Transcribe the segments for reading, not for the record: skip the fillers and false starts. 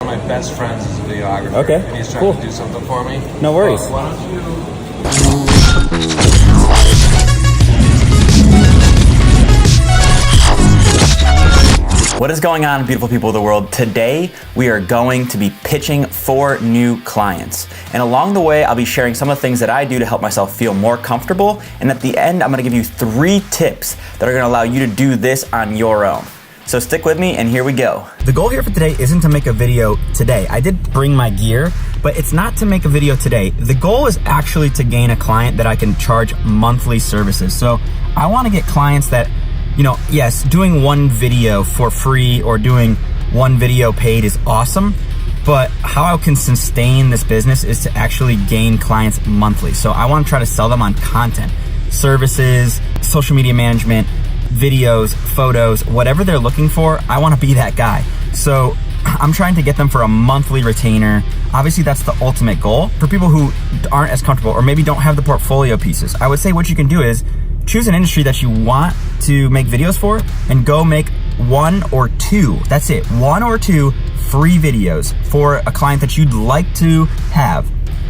My best friends is a videographer. Okay, and he's trying cool. to do something for me. No worries. Why don't you... What is going on, beautiful people of the world? Today, we are going to be pitching 4 new clients. And along the way, I'll be sharing some of the things that I do to help myself feel more comfortable. And at the end, I'm gonna give you 3 tips that are gonna allow you to do this on your own. So stick with me, and here we go. The goal here for today isn't to make a video today. I did bring my gear, but it's not to make a video today. The goal is actually to gain a client that I can charge monthly services. So I wanna get clients that, you know, yes, doing one video for free or doing one video paid is awesome, but how I can sustain this business is to actually gain clients monthly. So I wanna try to sell them on content, services, social media management, videos, photos, whatever they're looking for, I wanna be that guy. So I'm trying to get them for a monthly retainer. Obviously, that's the ultimate goal. For people who aren't as comfortable or maybe don't have the portfolio pieces, I would say what you can do is choose an industry that you want to make videos for and go make 1 or 2, that's it, 1 or 2 free videos for a client that you'd like to have.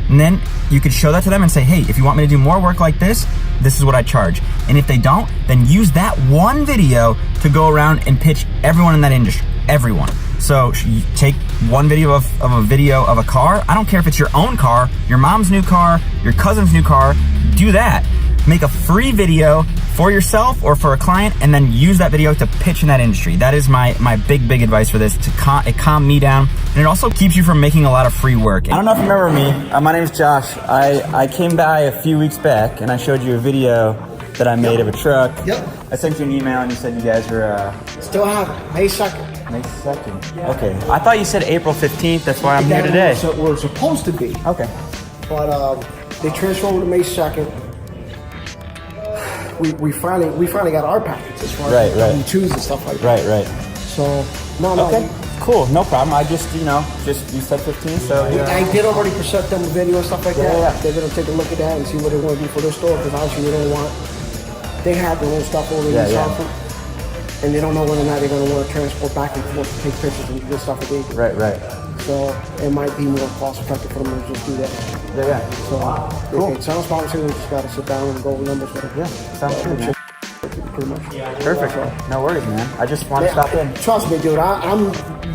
And then you could show that to them and say, hey, if you want me to do more work like this, this is what I charge. And if they don't, then use that one video to go around and pitch everyone in that industry, everyone. So you take one video of a video of a car. I don't care if it's your own car, your mom's new car, your cousin's new car, do that. Make a free video for yourself or for a client, and then use that video to pitch in that industry. That is my big advice for this. It calmed me down, and it also keeps you from making a lot of free work. I don't know if you remember me. My name's Josh. I came by a few weeks back, and I showed you a video that I made of a truck. Yep. I sent you an email, and you said you guys were... Still have it, May 2nd. May 2nd. Yeah. Okay. I thought you said April 15th. That's why I'm here today. We're supposed to be. Okay. But they transferred over to May 2nd. We finally got our package as far as W-2s and stuff like that. Right. So no. Okay. Cool. No problem. I just, you said 15, so yeah. I did already present them the video and stuff like that. Yeah. They're gonna take a look at that and see what they want to do for their store, because obviously they have their own stuff over in Southland, and they don't know whether or not they're gonna want to transport back and forth to take pictures and do stuff that they do. Right. So it might be more cost effective for them to just do that. Yeah. So cool. It sounds promising. We just gotta sit down and go over numbers with it. Yeah, sounds good, man. Pretty much. Perfect. No worries, man. I just want to stop in. Trust me, dude. I'm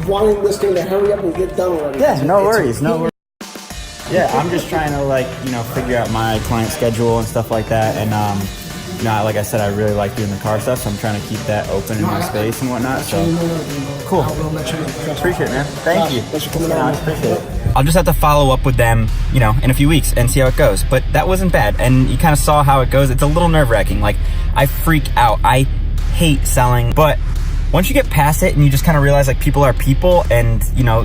wanting this thing to hurry up and get done already. Yeah, no worries. Yeah, I'm just trying to figure out my client schedule and stuff like that. And like I said, I really like doing the car stuff, so I'm trying to keep that open in my space and whatnot. So cool. Appreciate it, man. Thank you. Thanks for coming on. I appreciate it. I'll just have to follow up with them, in a few weeks and see how it goes. But that wasn't bad, and you kind of saw how it goes. It's a little nerve-wracking. Like, I freak out. I hate selling, but once you get past it and you just kind of realize like people are people, and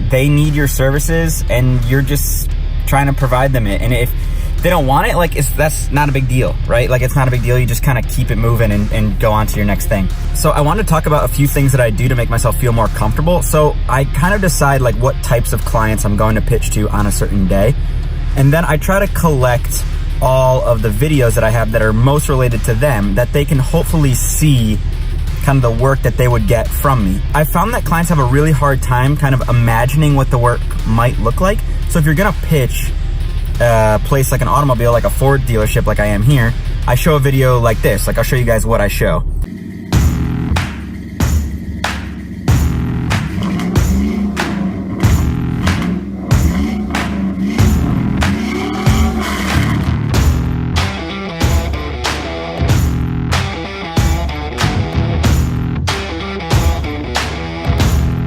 they need your services, and you're just trying to provide them it. And if they don't want it, that's not a big deal, right? Like, it's not a big deal. You just kind of keep it moving and go on to your next thing. So I wanted to talk about a few things that I do to make myself feel more comfortable. So I kind of decide like what types of clients I'm going to pitch to on a certain day. And then I try to collect all of the videos that I have that are most related to them, that they can hopefully see kind of the work that they would get from me. I found that clients have a really hard time kind of imagining what the work might look like. So if you're gonna pitch a place like an automobile, like a Ford dealership like I am here, I show a video like this. Like, I'll show you guys what I show.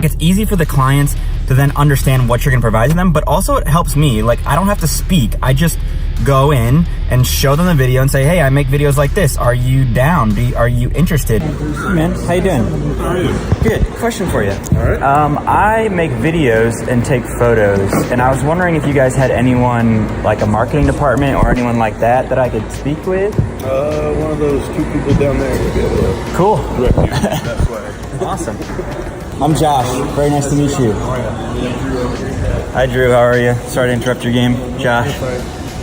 It's easy for the clients to then understand what you're gonna provide to them, but also it helps me. Like, I don't have to speak. I just go in and show them the video and say, hey, I make videos like this. Are you down? Are you interested? Hey man, how you doing? How are you? Good. Question for you. All right. I make videos and take photos, and I was wondering if you guys had anyone, like a marketing department or anyone like that I could speak with? One of those 2 people down there would be able to Cool. direct you that way. Awesome. I'm Josh. Very nice to meet you. Hi, Drew. How are you? Sorry to interrupt your game, Josh.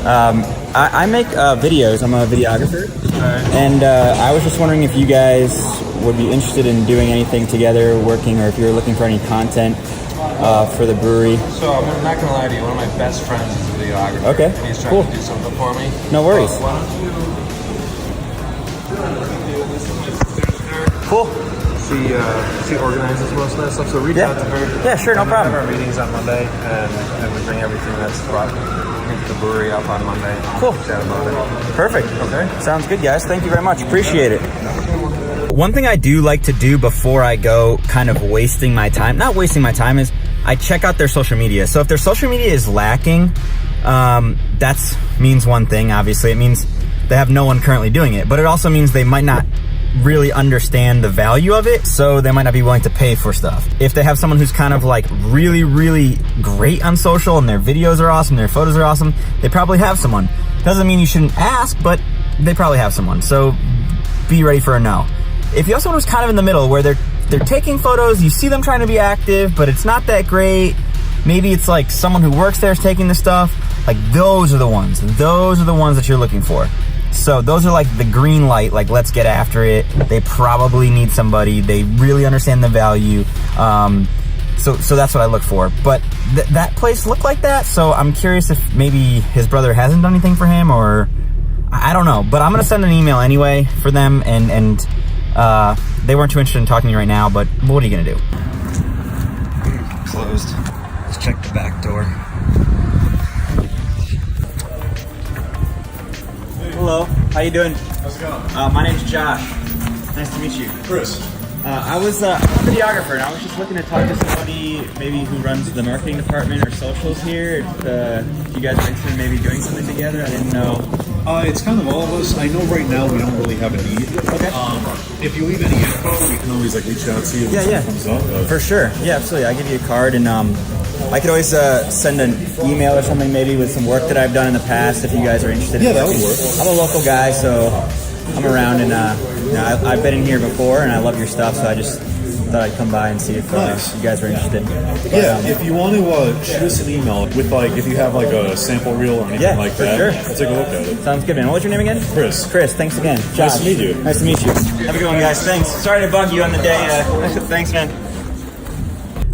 I make videos. I'm a videographer. And I was just wondering if you guys would be interested in doing anything together, working, or if you're looking for any content. for the brewery. So I'm not gonna lie to you, one of my best friends is a videographer. Okay, and he's trying cool. to do something for me. No worries. Why don't you Cool. She organizes most of that stuff, so reach Yeah. out to her. Yeah, sure, no And problem. We have our meetings on Monday, and we bring everything that's brought into the brewery up on Monday. Cool. Chat about it. Perfect. Okay. Sounds good, guys. Thank you very much. Appreciate it. One thing I do like to do before I go kind of wasting my time, not wasting my time, is I check out their social media. So if their social media is lacking, that means one thing, obviously. It means they have no one currently doing it. But it also means they might not really understand the value of it, so they might not be willing to pay for stuff. If they have someone who's kind of like really, really great on social and their videos are awesome, their photos are awesome, they probably have someone. Doesn't mean you shouldn't ask, but they probably have someone. So be ready for a no. If you have someone who's kind of in the middle where they're taking photos, you see them trying to be active, but it's not that great. Maybe it's like someone who works there is taking the stuff. Like those are the ones that you're looking for. So those are like the green light, like let's get after it. They probably need somebody. They really understand the value. So that's what I look for. But that place looked like that. So I'm curious if maybe his brother hasn't done anything for him, or I don't know. But I'm gonna send an email anyway for them, and they weren't too interested in talking to me right now. But what are you gonna do? Closed. Let's check the back door. Hello, how you doing? How's it going? My name's Josh. Nice to meet you. Chris. I'm a videographer, and I was just looking to talk to somebody maybe who runs the marketing department or socials here. If you guys are interested in maybe doing something together, I didn't know. It's kind of all of us. I know right now we don't really have a need. Okay. If you leave any info, we can always like reach out to you when Yeah. something comes up. For sure. Yeah, absolutely. I'll give you a card, and I could always send an email or something maybe with some work that I've done in the past if you guys are interested. Yeah, in that would working. work. I'm a local guy, so I'm around, and I've been in here before, and I love your stuff, so I just thought I'd come by and see if Nice. you guys were interested. Yeah, if you want to shoot us an email with like if you have like a sample reel or anything Yeah, like for that, sure. I'll take a look at it. Sounds good, man. What's your name again? Chris. Chris, thanks again. Nice Josh. to meet you. Nice to meet you. Have a good one, guys. Thanks. Sorry to bug you on the day. Thanks, man.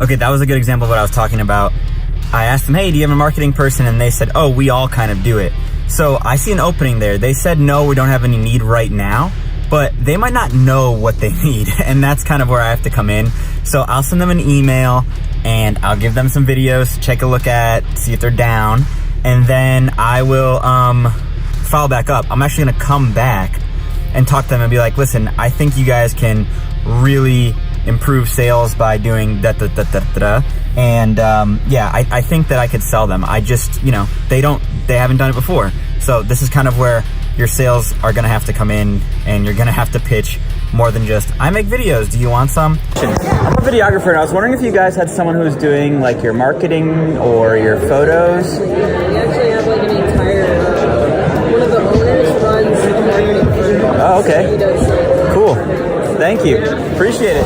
Okay, that was a good example of what I was talking about. I asked them, hey, do you have a marketing person? And they said, oh, we all kind of do it. So I see an opening there. They said, no, we don't have any need right now, but they might not know what they need. And that's kind of where I have to come in. So I'll send them an email and I'll give them some videos to take a look at, see if they're down. And then I will follow back up. I'm actually gonna come back and talk to them and be like, listen, I think you guys can really improve sales by doing da-da-da-da-da. And yeah, I think that I could sell them. I just, they haven't done it before. So this is kind of where your sales are gonna have to come in, and you're gonna have to pitch more than just, I make videos, do you want some? I'm a videographer, and I was wondering if you guys had someone who's doing like your marketing or your photos. We actually have like an entire, one of the owners runs a marketing firm. Oh, okay. He does. Cool. Thank you. Appreciate it.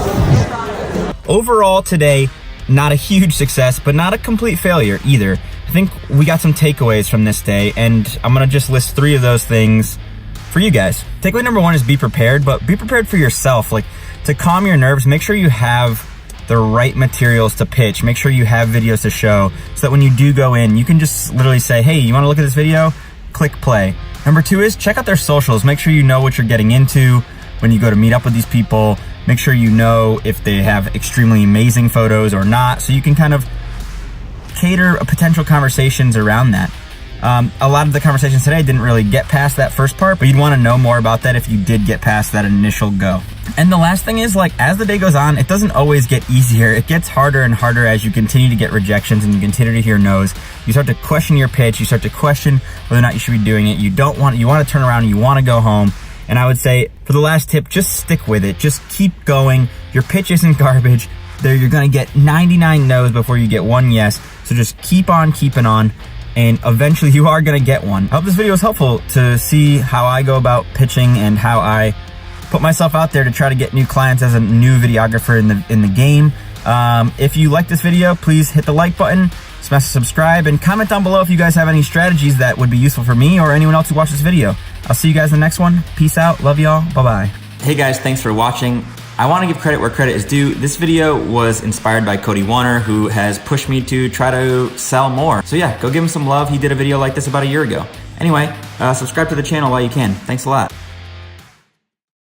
Overall today, not a huge success, but not a complete failure either. I think we got some takeaways from this day, and I'm gonna just list 3 of those things for you guys. Takeaway number 1 is be prepared, but be prepared for yourself. Like, to calm your nerves, make sure you have the right materials to pitch. Make sure you have videos to show, so that when you do go in, you can just literally say, hey, you wanna look at this video? Click play. Number 2 is check out their socials. Make sure you know what you're getting into when you go to meet up with these people. Make sure you know if they have extremely amazing photos or not, so you can kind of cater potential conversations around that. A lot of the conversations today didn't really get past that first part, but you'd want to know more about that if you did get past that initial go. And the last thing is, like, as the day goes on, it doesn't always get easier. It gets harder and harder as you continue to get rejections and you continue to hear no's. You start to question your pitch. You start to question whether or not you should be doing it. You want to turn around and you want to go home. And I would say, for the last tip, just stick with it. Just keep going. Your pitch isn't garbage. You're gonna get 99 no's before you get 1 yes. So just keep on keeping on, and eventually you are gonna get one. I hope this video was helpful to see how I go about pitching and how I put myself out there to try to get new clients as a new videographer in the game. If you like this video, please hit the like button, smash the subscribe, and comment down below if you guys have any strategies that would be useful for me or anyone else who watched this video. I'll see you guys in the next one. Peace out. Love y'all. Bye-bye. Hey guys, thanks for watching. I want to give credit where credit is due. This video was inspired by Cody Warner, who has pushed me to try to sell more. So yeah, go give him some love. He did a video like this about a year ago. Anyway, subscribe to the channel while you can. Thanks a lot.